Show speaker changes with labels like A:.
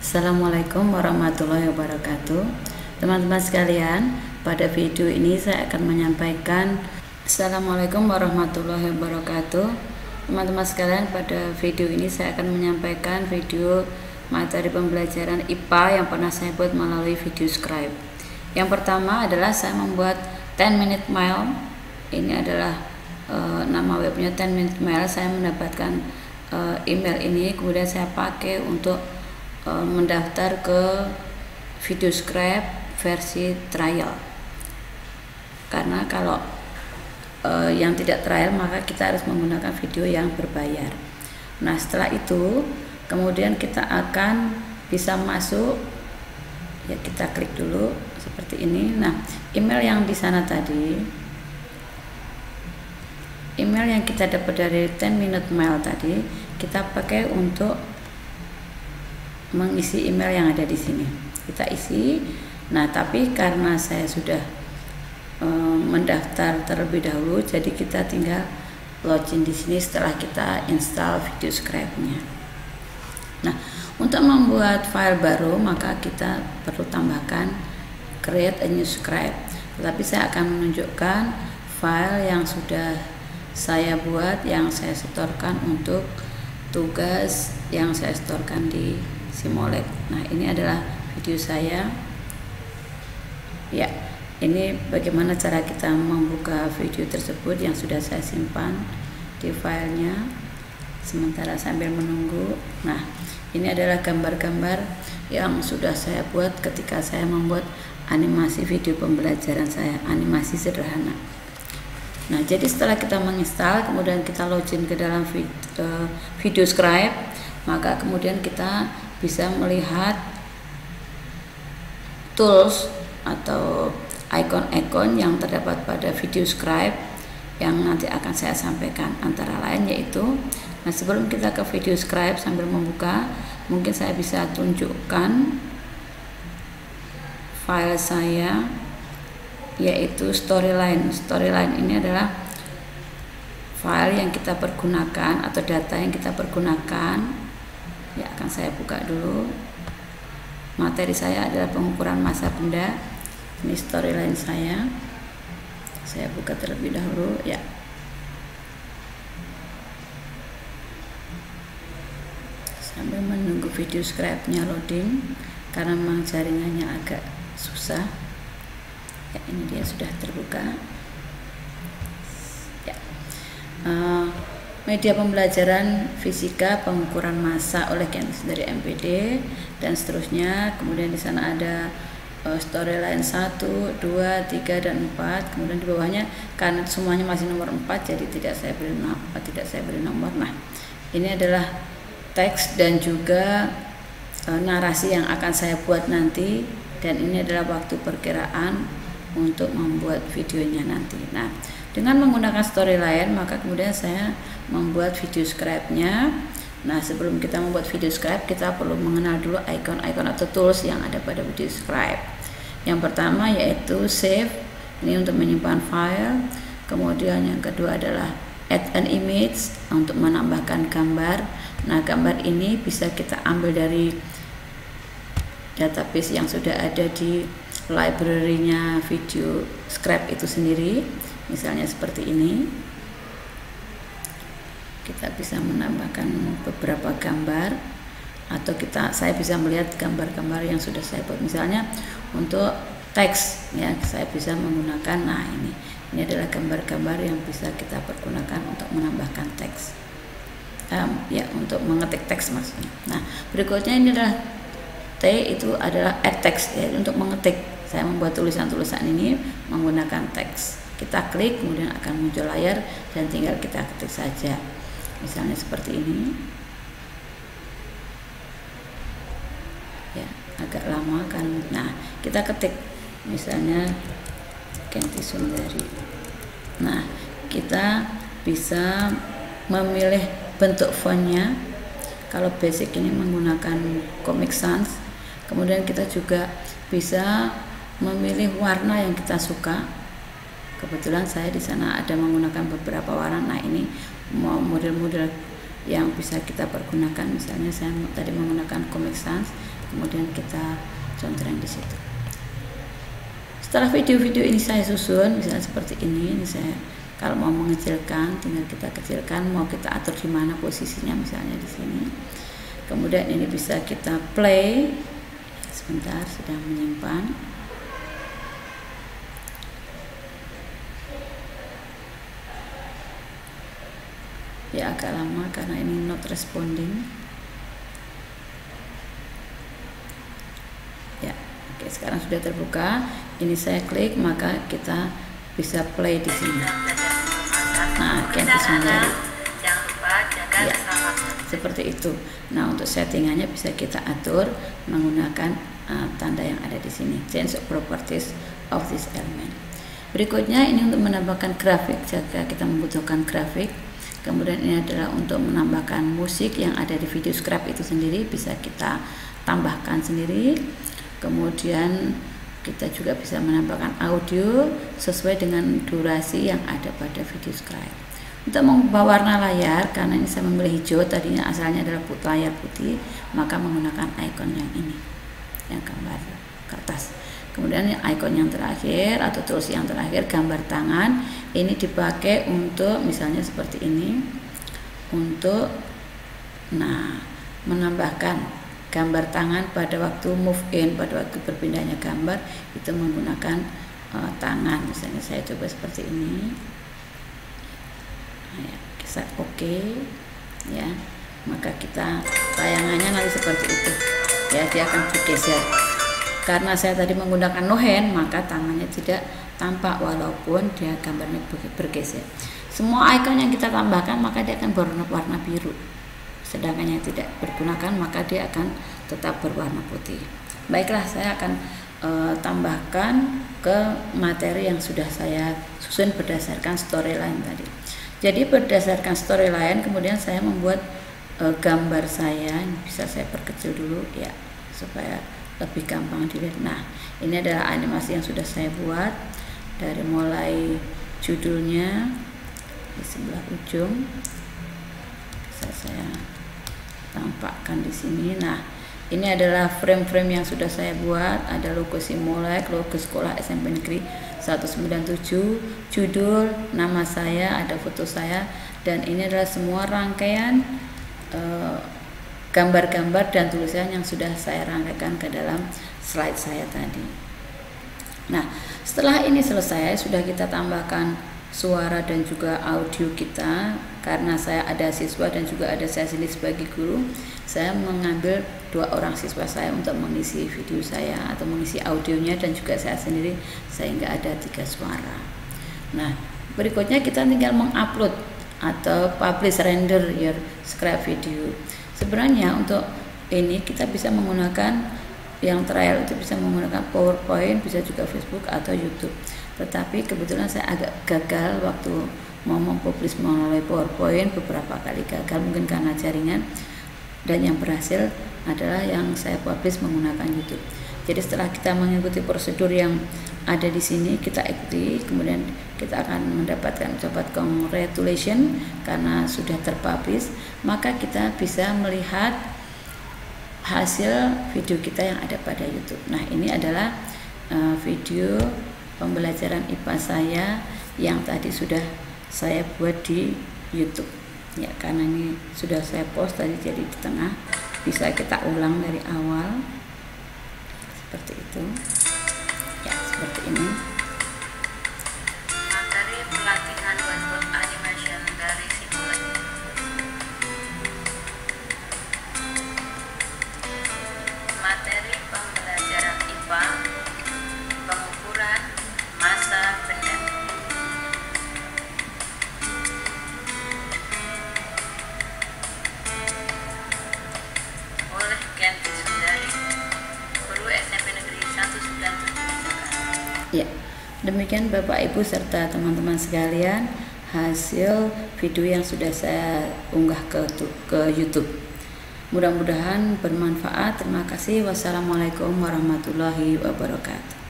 A: Assalamualaikum warahmatullahi wabarakatuh. Teman-teman sekalian, pada video ini saya akan menyampaikan Assalamualaikum warahmatullahi wabarakatuh. Teman-teman sekalian, pada video ini saya akan menyampaikan video materi pembelajaran IPA yang pernah saya buat melalui video scribe. Yang pertama adalah saya membuat 10 minute mail. Ini adalah nama webnya 10 minute mail. Saya mendapatkan email ini, kemudian saya pakai untuk mendaftar ke video scribe versi trial. Karena kalau yang tidak trial maka kita harus menggunakan video yang berbayar. Nah, setelah itu kemudian kita akan bisa masuk, ya kita klik dulu seperti ini. Nah, email yang di sana tadi, email yang kita dapat dari 10 minute mail tadi, kita pakai untuk mengisi email yang ada di sini. Kita isi. Nah, tapi karena saya sudah mendaftar terlebih dahulu, jadi kita tinggal login di sini setelah kita install video scribe-nya. Nah, untuk membuat file baru maka kita perlu tambahkan create a new scribe. Tetapi saya akan menunjukkan file yang sudah saya buat, yang saya setorkan untuk tugas yang saya setorkan di Simulate. Nah, ini adalah video saya. Ya, ini bagaimana cara kita membuka video tersebut yang sudah saya simpan di filenya sementara sambil menunggu. Nah, ini adalah gambar-gambar yang sudah saya buat ketika saya membuat animasi video pembelajaran saya, animasi sederhana. Nah, jadi setelah kita menginstal, kemudian kita login ke dalam video scribe, maka kemudian kita bisa melihat tools atau ikon-ikon yang terdapat pada video scribe yang nanti akan saya sampaikan, antara lain yaitu, nah sebelum kita ke video scribe sambil membuka, mungkin saya bisa tunjukkan file saya, yaitu storyline. Storyline ini adalah file yang kita pergunakan atau data yang kita pergunakan. Ya, akan saya buka dulu. Materi saya adalah pengukuran massa benda. Ini storyline saya. Saya buka terlebih dahulu, ya. Sambil menunggu video scribe-nya loading karena memang jaringannya agak susah. Ya, ini dia sudah terbuka. Ya. Media pembelajaran fisika pengukuran massa oleh Kentis dari MPD dan seterusnya. Kemudian di sana ada storyline 1, 2, 3 dan 4. Kemudian di bawahnya karena semuanya masih nomor 4 jadi tidak saya beri nomor. Nah, ini adalah teks dan juga narasi yang akan saya buat nanti, dan ini adalah waktu perkiraan untuk membuat videonya nanti. Nah, dengan menggunakan storyline maka kemudian saya membuat video scribe-nya. Nah, sebelum kita membuat video scribe kita perlu mengenal dulu ikon-ikon atau tools yang ada pada video scribe. Yang pertama yaitu save, ini untuk menyimpan file. Kemudian yang kedua adalah add an image, untuk menambahkan gambar. Nah, gambar ini bisa kita ambil dari database yang sudah ada di library-nya video scribe itu sendiri. Misalnya seperti ini, kita bisa menambahkan beberapa gambar, atau saya bisa melihat gambar-gambar yang sudah saya buat. Misalnya untuk teks, ya saya bisa menggunakan, nah ini adalah gambar-gambar yang bisa kita pergunakan untuk menambahkan teks, ya untuk mengetik teks maksudnya. Nah, berikutnya ini adalah T, itu adalah add text, ya untuk mengetik. Saya membuat tulisan-tulisan ini menggunakan teks. Kita klik, kemudian akan muncul layar dan tinggal kita ketik saja. Misalnya seperti ini. Ya, agak lama kan. Nah, kita ketik misalnya Kenti Sundari. Nah, kita bisa memilih bentuk fontnya. Kalau basic ini menggunakan Comic Sans. Kemudian kita juga bisa memilih warna yang kita suka. Kebetulan saya di sana ada menggunakan beberapa warna. Nah, ini model-model yang bisa kita pergunakan. Misalnya saya tadi menggunakan Comic Sans, kemudian kita contreng di situ. Setelah video-video ini saya susun, misalnya seperti ini saya kalau mau mengecilkan, tinggal kita kecilkan, mau kita atur di mana posisinya, misalnya di sini. Kemudian ini bisa kita play. Sebentar, sedang menyimpan. Ya agak lama karena ini not responding. Ya, oke, sekarang sudah terbuka. Ini saya klik, maka kita bisa play di sini. Nah, Candice Mandari. Ya, seperti itu. Nah, untuk settingannya bisa kita atur menggunakan tanda yang ada di sini. Change properties of this element. Berikutnya ini untuk menambahkan grafik jika kita membutuhkan grafik. Kemudian ini adalah untuk menambahkan musik yang ada di video script itu sendiri, bisa kita tambahkan sendiri. Kemudian kita juga bisa menambahkan audio sesuai dengan durasi yang ada pada video script. Untuk mengubah warna layar, karena ini saya memilih hijau, tadinya asalnya adalah layar putih, maka menggunakan icon yang ini, yang gambar kertas. Kemudian icon yang terakhir atau tools yang terakhir, gambar tangan, ini dipakai untuk misalnya seperti ini, untuk menambahkan gambar tangan pada waktu move in, pada waktu berpindahnya gambar itu menggunakan tangan. Misalnya saya coba seperti ini. Nah, ya, kita oke, ya, maka kita tayangannya nanti seperti itu, ya, dia akan bergeser. Karena saya tadi menggunakan no hand, maka tangannya tidak tampak walaupun dia gambarnya bergeser. Semua icon yang kita tambahkan maka dia akan berwarna biru. Sedangkan yang tidak bergunakan maka dia akan tetap berwarna putih. Baiklah, saya akan tambahkan ke materi yang sudah saya susun berdasarkan storyline tadi. Jadi berdasarkan storyline kemudian saya membuat gambar saya. Bisa saya perkecil dulu ya supaya lebih gampang dilihat. Nah, ini adalah animasi yang sudah saya buat dari mulai judulnya di sebelah ujung. Bisa saya tampakkan di sini. Nah, ini adalah frame-frame yang sudah saya buat. Ada logo Simolek, logo sekolah SMP Negeri 197, judul, nama saya, ada foto saya, dan ini adalah semua rangkaian gambar-gambar dan tulisan yang sudah saya rangkaikan ke dalam slide saya tadi. Nah, setelah ini selesai, sudah kita tambahkan suara dan juga audio kita. Karena saya ada siswa dan juga ada saya sendiri sebagai guru, saya mengambil 2 orang siswa saya untuk mengisi video saya atau mengisi audionya, dan juga saya sendiri sehingga ada 3 suara. Nah, berikutnya kita tinggal mengupload atau publish render your script video. Sebenarnya untuk ini kita bisa menggunakan yang trial itu bisa menggunakan PowerPoint, bisa juga Facebook atau YouTube. Tetapi kebetulan saya agak gagal waktu mau mempublish melalui PowerPoint, beberapa kali gagal mungkin karena jaringan, dan yang berhasil adalah yang saya publish menggunakan YouTube. Jadi setelah kita mengikuti prosedur yang ada di sini, kita ikuti, kemudian kita akan mendapatkan ucapan congratulations karena sudah terpublish, maka kita bisa melihat hasil video kita yang ada pada YouTube. Nah, ini adalah video pembelajaran IPA saya yang tadi sudah saya buat di YouTube. Ya, karena ini sudah saya post tadi, jadi di tengah bisa kita ulang dari awal seperti itu. Ya, seperti ini.
B: Materi pelatihan web animation dari Simolek. Materi pembelajaran IPA, pengukuran massa benda. Oleh Candice Mandari, guru SMP Negeri 197 Jakarta.
A: Ya, demikian Bapak Ibu serta teman-teman sekalian hasil video yang sudah saya unggah ke YouTube. Mudah-mudahan bermanfaat. Terima kasih. Wassalamualaikum warahmatullahi wabarakatuh.